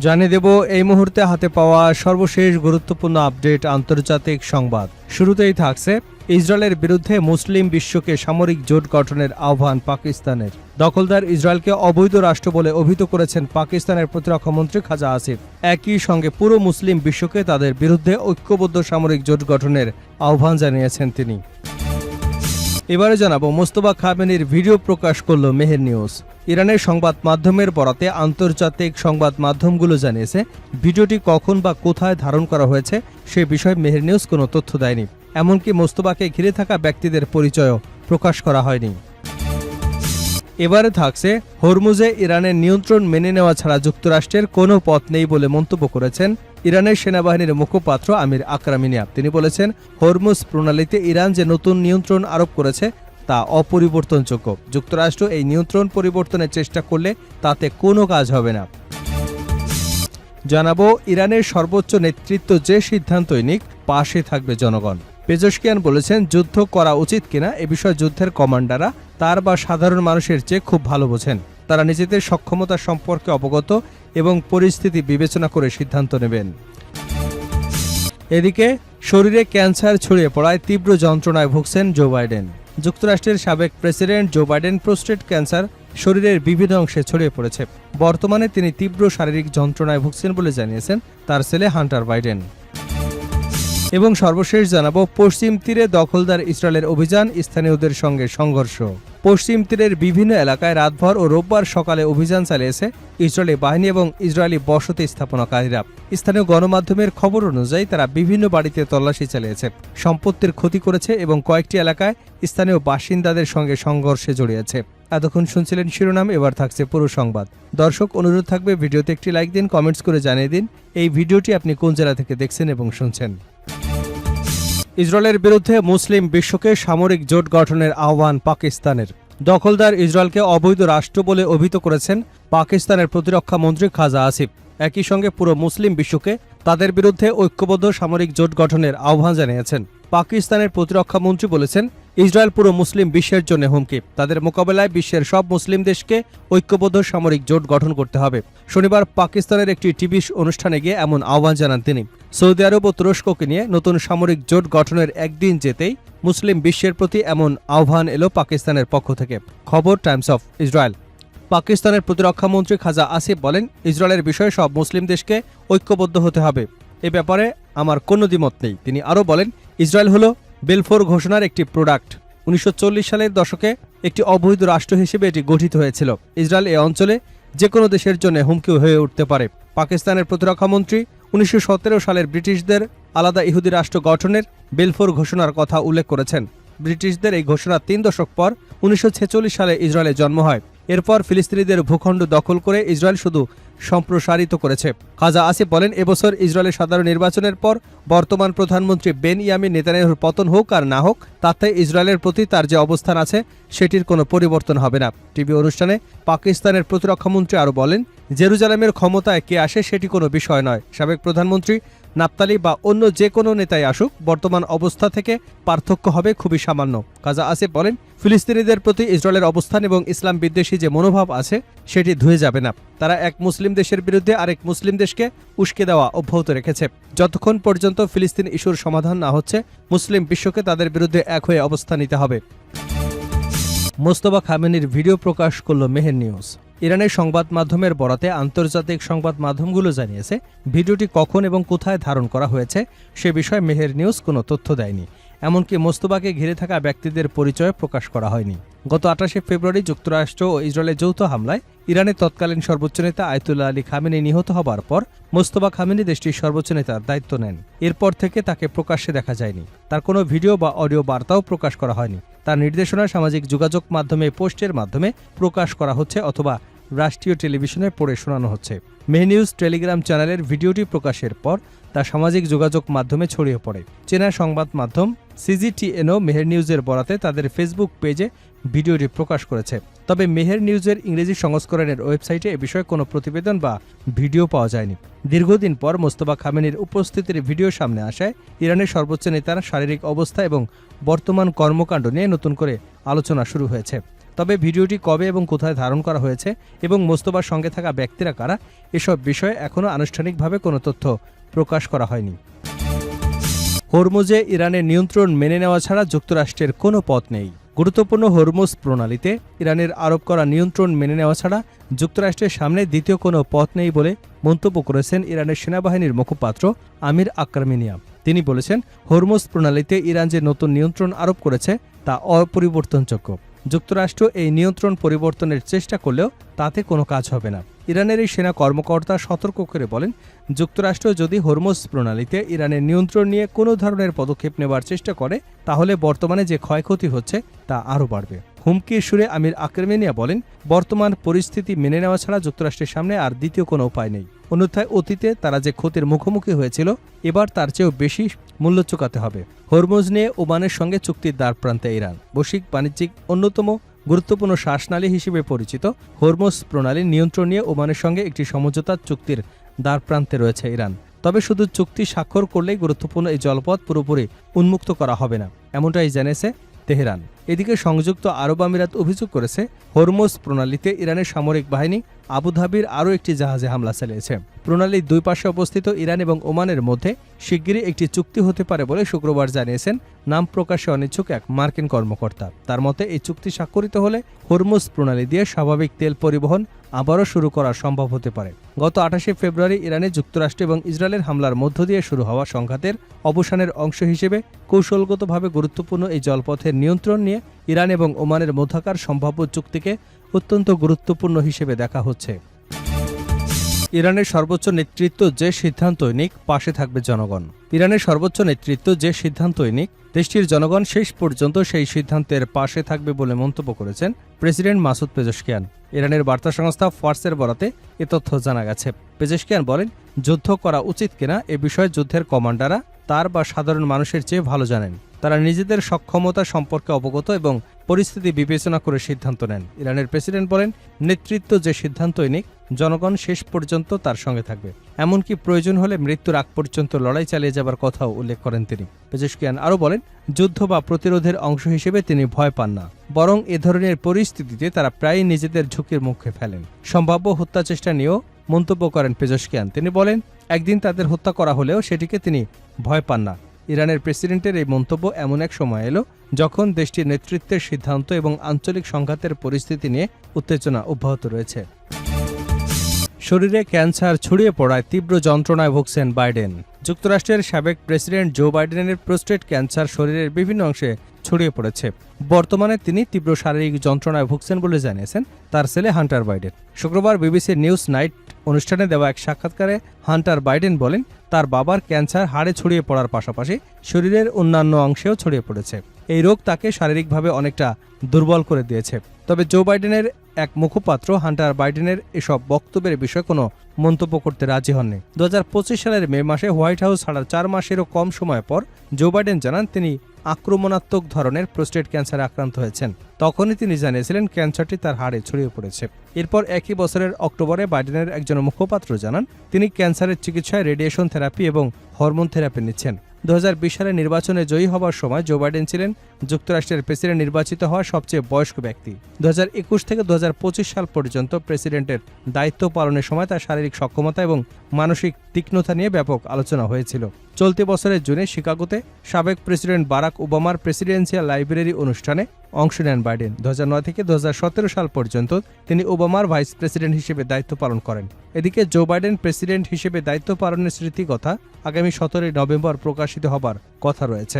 জানিয়ে দেব এই মুহূর্তে হাতে পাওয়া সর্বশেষ গুরুত্বপূর্ণ আপডেট আন্তর্জাতিক সংবাদ। শুরুতেই থাকছে ইসরায়েলের বিরুদ্ধে মুসলিম বিশ্বকে সামরিক জোট গঠনের আহ্বান পাকিস্তানের। দখলদার ইসরায়েলকে অবৈধ রাষ্ট্র বলে অভিহিত করেছেন পাকিস্তানের প্রতিরক্ষামন্ত্রী খাজা আসিফ। একই সঙ্গে পুরো মুসলিম বিশ্বকে তাদের বিরুদ্ধে ঐক্যবদ্ধ সামরিক জোট গঠনের আহ্বান জানিয়েছেন তিনি। এবারে জানাবো মোস্তফা খামেনির ভিডিও প্রকাশ করল মেহের নিউজ। ইরানের সংবাদ মাধ্যমের বরাতে আন্তর্জাতিক সংবাদ মাধ্যমগুলো জানিয়েছে ভিডিওটি কখন বা কোথায় ধারণ করা হয়েছে সে বিষয়ে মেহের নিউজ কোনো তথ্য দেয়নি। এমনকি মোস্তফাকে ঘিরে থাকা ব্যক্তিদের পরিচয়ও প্রকাশ করা হয়নি। এবারে থাকছে হরমুজে ইরানের নিয়ন্ত্রণ মেনে নেওয়া ছাড়া যুক্তরাষ্ট্রের কোনো পথ নেই বলে মন্তব্য করেছেন ইরানের সেনাবাহিনীর মুখপাত্র আমির আকরামিনিয়া। তিনি বলেছেন, হরমুজ প্রণালীতে ইরান যে নতুন নিয়ন্ত্রণ আরোপ করেছে তা অপরিবর্তনযোগ্য। যুক্তরাষ্ট্র এই নিয়ন্ত্রণ পরিবর্তনের চেষ্টা করলে তাতে কোনো কাজ হবে না। জানাবো ইরানের সর্বোচ্চ নেতৃত্ব যে সিদ্ধান্তই নিক পাশে থাকবে জনগণ। পেজেশকিয়ান বলেছেন, যুদ্ধ করা উচিত কিনা এ বিষয়ে যুদ্ধের কমান্ডাররা তার বা সাধারণ মানুষের চেয়ে খুব ভালো বোঝেন। তারা নিজেদের সক্ষমতা সম্পর্কে অবগত এবং পরিস্থিতি বিবেচনা করে সিদ্ধান্ত নেবেন। এদিকে শরীরে ক্যান্সার ছড়িয়ে পড়ায় তীব্র যন্ত্রণায় ভুগছেন জো বাইডেন। যুক্তরাষ্ট্রের সাবেক president Joe Biden prostate cancer শরীরের বিভিন্ন অংশে ছড়িয়ে পড়েছে। বর্তমানে তিনি তীব্র শারীরিক যন্ত্রণায় ভুগছেন বলে জানিয়েছেন তার ছেলে হান্টার বাইডেন। এবং সর্বশেষ জানাবো পশ্চিম তীরে দখলদার ইসরায়েলের অভিযান, স্থানীয়দের সঙ্গে সংঘর্ষ। পশ্চিম তীরের বিভিন্ন এলাকায় রাতভর ও রোববার সকালে অভিযান চালিয়েছে ইসরায়েলি বাহিনী এবং ইসরায়েলি বসতি স্থাপনাকারীরা। স্থানীয় গণমাধ্যমের খবর অনুযায়ী তারা বিভিন্ন বাড়িতে তল্লাশি চালিয়েছে, সম্পত্তির ক্ষতি করেছে এবং কয়েকটি এলাকায় স্থানীয় বাসিন্দাদের সঙ্গে সংঘর্ষে জড়িয়েছে। এতক্ষণ শুনছিলেন শিরোনাম, এবার থাকছে পুরো সংবাদ। দর্শক, অনুরোধ থাকবে ভিডিওতে একটি লাইক দিন, কমেন্টস করে জানিয়ে দিন এই ভিডিওটি আপনি কোন জেলা থেকে দেখছেন এবং শুনছেন। ইসরায়েলের বিরুদ্ধে মুসলিম বিশ্বকে সামরিক জোট গঠনের আহ্বান পাকিস্তানের। দখলদার ইসরায়েলকে অবৈধ রাষ্ট্র বলে অভিহিত করেছেন পাকিস্তানের প্রতিরক্ষা মন্ত্রী খাজা আসিফ। একই সঙ্গে পুরো মুসলিম বিশ্বকে তাদের বিরুদ্ধে ঐক্যবদ্ধ সামরিক জোট গঠনের আহ্বান জানিয়েছেন। পাকিস্তানের প্রতিরক্ষা মন্ত্রী বলেছেন, ইসরায়েল পুরো মুসলিম বিশ্বের জন্য হুমকি। তাদের মোকাবেলায় বিশ্বের সব মুসলিম দেশকে ঐক্যবদ্ধ সামরিক জোট গঠন করতে হবে। শনিবার পাকিস্তানের একটি টিভি অনুষ্ঠানে গিয়ে এমন আহ্বান জানান তিনি। সৌদি আরব ও তুরস্ককে নিয়ে নতুন সামরিক জোট গঠনের একদিন যেতেই মুসলিম বিশ্বের প্রতি এমন আহ্বান এলো পাকিস্তানের পক্ষ থেকে। খবর টাইমস অফ ইসরায়েল। পাকিস্তানের প্রতিরক্ষা মন্ত্রী খাজা আসিফ বলেন, ইসরায়েলের বিষয়ে সব মুসলিম দেশকে ঐক্যবদ্ধ হতে হবে। এ ব্যাপারে আমার কোনো দ্বিমত নেই। তিনি আরও বলেন, ইসরায়েল হল বেলফোর ঘোষণার একটি প্রোডাক্ট। ১৯৪০ সালের দশকে একটি অবৈধ রাষ্ট্র হিসেবে এটি গঠিত হয়েছিল। ইসরায়েল এ অঞ্চলে যে কোনো দেশের জন্য হুমকি হয়ে উঠতে পারে। পাকিস্তানের প্রতিরক্ষামন্ত্রী ১৯১৭ সালের ব্রিটিশদের আলাদা ইহুদি রাষ্ট্র গঠনের বেলফোর ঘোষণার কথা উল্লেখ করেছেন। ব্রিটিশদের এই ঘোষণার ৩ দশক পর ১৯৪৬ সালে ইসরায়েলের জন্ম হয়। এরপর ফিলিস্তিনিদের ভূখণ্ড দখল করে ইসরায়েল শুধু সম্প্রসারিত করেছে। খাজা আসিফ বলেন, এবছর ইসরায়েলের সাধারণ নির্বাচনের পর বর্তমান প্রধানমন্ত্রী বেনইয়ামিন নেতানিয়াহুর পতন হোক আর না হোক, তাতে ইসরায়েলের প্রতি তার যে অবস্থান আছে সেটির কোনো পরিবর্তন হবে না। টিভি অনুষ্ঠানে পাকিস্তানের প্রতিরক্ষামন্ত্রী আরও বলেন, জেরুজালেমের ক্ষমতায় কে আসে সেটি কোনো বিষয় নয়। সাবেক প্রধানমন্ত্রী নাফতালি বা অন্য যে কোনো নেতাই আসুক, বর্তমান অবস্থা থেকে পার্থক্য হবে খুবই সামান্য। খাজা আসিফ বলেন, ফিলিস্তিনিদের প্রতি ইসরায়েলের অবস্থান এবং ইসলাম বিদ্বেষী যে মনোভাব আছে সেটি ধুয়ে যাবে না। তারা এক মুসলিম দেশের বিরুদ্ধে আরেক মুসলিম দেশকে উস্কে দেওয়া অব্যাহত রেখেছে। যতক্ষণ পর্যন্ত ফিলিস্তিন ইস্যুর সমাধান না হচ্ছে, মুসলিম বিশ্বকে তাদের বিরুদ্ধে এক হয়ে অবস্থান নিতে হবে। মোস্তফা খামেনির ভিডিও প্রকাশ করল মেহের নিউজ। ইরানের সংবাদ মাধ্যমের বরাতে আন্তর্জাতিক সংবাদ মাধ্যমগুলো জানিয়েছে ভিডিওটি কখন এবং কোথায় ধারণ করা হয়েছে সে বিষয়ে মেহের নিউজ কোনো তথ্য দেয়নি। এমনকি মোস্তফাকে ঘিরে থাকা ব্যক্তিদের পরিচয় প্রকাশ করা হয়নি। গত ২৮ ফেব্রুয়ারি যুক্তরাষ্ট্র ও ইসরায়েলের যৌথ হামলায় ইরানের তৎকালীন সর্বোচ্চ নেতা আয়াতুল্লাহ আলী খামেনি নিহত হবার পর মোস্তফা খামেনি দেশটির সর্বোচ্চ নেতার দায়িত্ব নেন। এরপর থেকে তাকে প্রকাশ্যে দেখা যায়নি। তার কোনো ভিডিও বা অডিও বার্তাও প্রকাশ করা হয়নি। তার নির্দেশনা সামাজিক যোগাযোগ মাধ্যমে পোস্টের মাধ্যমে প্রকাশ করা হচ্ছে অথবা রাষ্ট্রীয় টেলিভিশনে পড়ে শোনানো হচ্ছে। মেহের নিউজ টেলিগ্রাম চ্যানেলের ভিডিওটি প্রকাশের পর তা সামাজিক যোগাযোগ মাধ্যমে ছড়িয়ে পড়ে। চীনা সংবাদ মাধ্যম সিজিটিএনও মেহের নিউজের বরাতে তাদের ফেসবুক পেজে ভিডিওটি প্রকাশ করেছে। তবে মেহের নিউজের ইংরেজি সংস্করণের ওয়েবসাইটে এ বিষয়ে কোনো প্রতিবেদন বা ভিডিও পাওয়া যায়নি। দীর্ঘদিন পর মোস্তফা খামেনির উপস্থিতির ভিডিও সামনে আসায় ইরানের সর্বোচ্চ নেতার শারীরিক অবস্থা এবং বর্তমান কর্মকাণ্ড নিয়ে নতুন করে আলোচনা শুরু হয়েছে। তবে ভিডিওটি কবে এবং কোথায় ধারণ করা হয়েছে এবং মোস্তফার সঙ্গে থাকা ব্যক্তিরা কারা, এসব বিষয়ে এখনও আনুষ্ঠানিকভাবে কোনো তথ্য প্রকাশ করা হয়নি। হরমুজে ইরানের নিয়ন্ত্রণ মেনে নেওয়া ছাড়া যুক্তরাষ্ট্রের কোনো পথ নেই। গুরুত্বপূর্ণ হরমুজ প্রণালীতে ইরানের আরোপ করা নিয়ন্ত্রণ মেনে নেওয়া ছাড়া যুক্তরাষ্ট্রের সামনে দ্বিতীয় কোনো পথ নেই বলে মন্তব্য করেছেন ইরানের সেনাবাহিনীর মুখপাত্র আমির আক্রামিনিয়া। তিনি বলেছেন, হরমুজ প্রণালীতে ইরান যে নতুন নিয়ন্ত্রণ আরোপ করেছে তা অপরিবর্তনযোগ্য। যুক্তরাষ্ট্র এই নিয়ন্ত্রণ পরিবর্তনের চেষ্টা করলেও তাতে কোনো কাজ হবে না। ইরানের এই সেনা কর্মকর্তা সতর্ক করে বলেন, যুক্তরাষ্ট্র যদি হরমুজ প্রণালীতে ইরানের নিয়ন্ত্রণ নিয়ে কোনো ধরনের পদক্ষেপ নেবার চেষ্টা করে তাহলে বর্তমানে যে ক্ষয়ক্ষতি হচ্ছে তা আরও বাড়বে। হুমকির সুরে আমির আক্রামিনিয়া বলেন, বর্তমান পরিস্থিতি মেনে নেওয়া ছাড়া যুক্তরাষ্ট্রের সামনে আর দ্বিতীয় কোনো উপায় নেই। অন্যথায় অতীতে তারা যে ক্ষতির মুখোমুখি হয়েছিল এবার তার চেয়েও বেশি মূল্য চুকাতে হবে। হরমুজ নিয়ে ওমানের সঙ্গে চুক্তির দ্বারপ্রান্তে ইরান। বৈশ্বিক বাণিজ্যিক অন্যতম গুরুত্বপূর্ণ শ্বাসনালী হিসেবে পরিচিত হরমুজ প্রণালীর নিয়ন্ত্রণ নিয়ে ওমানের সঙ্গে একটি সমঝোতা চুক্তির দ্বারপ্রান্তে রয়েছে ইরান। তবে শুধু চুক্তি স্বাক্ষর করলেই গুরুত্বপূর্ণ এই জলপথ পুরোপুরি উন্মুক্ত করা হবে না, এমনটাই জানিয়েছে তেহরান। এদিকে সংযুক্ত আরব আমিরাত অভিযোগ করেছে, হরমুজ প্রণালীতে ইরানের সামরিক বাহিনী আবুধাবির আরও একটি জাহাজে হামলা চালিয়েছে। প্রণালীর দুই পাশে অবস্থিত ইরান এবং ওমানের মধ্যে শিগগিরই একটি চুক্তি হতে পারে বলে শুক্রবার জানিয়েছেন নাম প্রকাশে অনিচ্ছুক এক মার্কিন কর্মকর্তা। তার মতে, এই চুক্তি স্বাক্ষরিত হলে হরমুজ প্রণালী দিয়ে স্বাভাবিক তেল পরিবহন আবারও শুরু করা সম্ভব হতে পারে। গত 28শে ফেব্রুয়ারি ইরানে যুক্তরাষ্ট্র এবং ইসরায়েলের হামলার মধ্য দিয়ে শুরু হওয়া সংঘাতের অবসানের অংশ হিসেবে কৌশলগতভাবে গুরুত্বপূর্ণ এই জলপথের নিয়ন্ত্রণ নিয়ে ইরান এবং ওমানের মধ্যকার সম্ভাব্য চুক্তিকে অত্যন্ত গুরুত্বপূর্ণ হিসেবে দেখা হচ্ছে। ইরানের সর্বোচ্চ নেতৃত্ব যে সিদ্ধান্তই নিক, পাশে থাকবে জনগণ। ইরানের সর্বোচ্চ নেতৃত্ব যে সিদ্ধান্তই নিক, দেশটির জনগণ শেষ পর্যন্ত সেই সিদ্ধান্তের পাশে থাকবে বলে মন্তব্য করেছেন প্রেসিডেন্ট মাসুদ পেজেশকিয়ান। ইরানের বার্তা সংস্থা ফার্সের বরাতে এ তথ্য জানা গেছে। পেজেশকিয়ান বলেন, যুদ্ধ করা উচিত কিনা এ বিষয়ে যুদ্ধের কমান্ডাররা তার বা সাধারণ মানুষের চেয়ে ভালো জানেন। তারা নিজেদের সক্ষমতা সম্পর্কে অবগত এবং পরিস্থিতি বিবেচনা করে সিদ্ধান্ত নেন। ইরানের প্রেসিডেন্ট বলেন, নেতৃত্ব যে সিদ্ধান্তই নিক, জনগণ শেষ পর্যন্ত তার সঙ্গে থাকবে। এমনকি প্রয়োজন হলে মৃত্যুর আগ পর্যন্ত লড়াই চালিয়ে যাবার কথাও উল্লেখ করেন তিনি। পেজেশকিয়ান আরও বলেন, যুদ্ধ বা প্রতিরোধের অংশ হিসেবে তিনি ভয় পান না, বরং এ ধরনের পরিস্থিতিতে তারা প্রায়ই নিজেদের ঝুঁকির মুখে ফেলেন। সম্ভাব্য হত্যা চেষ্টা নিয়েও মন্তব্য করেন পেজেশকিয়ান। তিনি বলেন, একদিন তাদের হত্যা করা হলেও সেটিকে তিনি ভয় পান না। ইরানের প্রেসিডেন্টের এই মন্তব্য এমন এক সময় এলো যখন দেশটির নেতৃত্বের সিদ্ধান্ত এবং আঞ্চলিক সংঘাতের পরিস্থিতি নিয়ে উত্তেজনা অব্যাহত রয়েছে। শরীরে ক্যান্সার ছড়িয়ে পড়ায় তীব্র যন্ত্রণায় ভুগছেন বাইডেন। যুক্তরাষ্ট্রের সাবেক প্রেসিডেন্ট জো বাইডেনের প্রোস্টেট ক্যান্সার শরীরের বিভিন্ন অংশে ছড়িয়ে পড়েছে। বর্তমানে তিনি তীব্র শারীরিক যন্ত্রণায় ভুগছেন বলে জানিয়েছেন তার ছেলে হান্টার বাইডেন। শুক্রবার বিবিসি নিউজ নাইট অনুষ্ঠানে দেওয়া এক সাক্ষাৎকারে হান্টার বাইডেন বলেন, তার বাবার ক্যান্সার হাড়ে ছড়িয়ে পড়ার পাশাপাশি শরীরের অন্যান্য অংশেও ছড়িয়ে পড়েছে। এই রোগ তাকে শারীরিকভাবে অনেকটা দুর্বল করে দিয়েছে। তবে জো বাইডেনের এক মুখপাত্র হান্টার বাইডেনের এসব বক্তব্যের বিষয়ে কোনো মন্তব্য করতে রাজি হননি। 2025 সালের মে মাসে হোয়াইট হাউস ছাড়ার 4 মাসেরও কম সময় পর জো বাইডেন জানান তিনি আক্রমণাত্মক ধরনের প্রোস্টেট ক্যান্সারে আক্রান্ত হয়েছেন। তখনই তিনি জানিয়েছিলেন ক্যান্সারটি তার হাড়ে ছড়িয়ে পড়েছে। এরপর একই বছরের অক্টোবরে বাইডেনের একজন মুখপাত্র জানান তিনি ক্যান্সারের চিকিৎসায় রেডিয়েশন থেরাপি এবং হরমোন থেরাপি নিচ্ছেন। 2020 সালে নির্বাচনে জয়ী হবার সময় জো বাইডেন ছিলেন যুক্তরাষ্ট্রের প্রেসিডেন্ট নির্বাচিত হওয়া সবচেয়ে বয়স্ক ব্যক্তি। 2021 থেকে 2025 সাল পর্যন্ত প্রেসিডেন্টের দায়িত্ব পালনের সময় তার শারীরিক সক্ষমতা এবং মানসিক তীক্ষ্ণতা নিয়ে ব্যাপক আলোচনা হয়েছিল। চলতি বছরের জুনে শিকাগোতে সাবেক প্রেসিডেন্ট বারাক ওবামার প্রেসিডেন্সিয়াল লাইব্রেরি অনুষ্ঠানে অংশ নেন বাইডেন। 2009 থেকে 2017 সাল পর্যন্ত তিনি ওবামার ভাইস প্রেসিডেন্ট হিসেবে দায়িত্ব পালন করেন। এদিকে জো বাইডেন প্রেসিডেন্ট হিসেবে দায়িত্ব পালনের স্মৃতিকথা আগামী 17 নভেম্বর প্রকাশিত হবার কথা রয়েছে।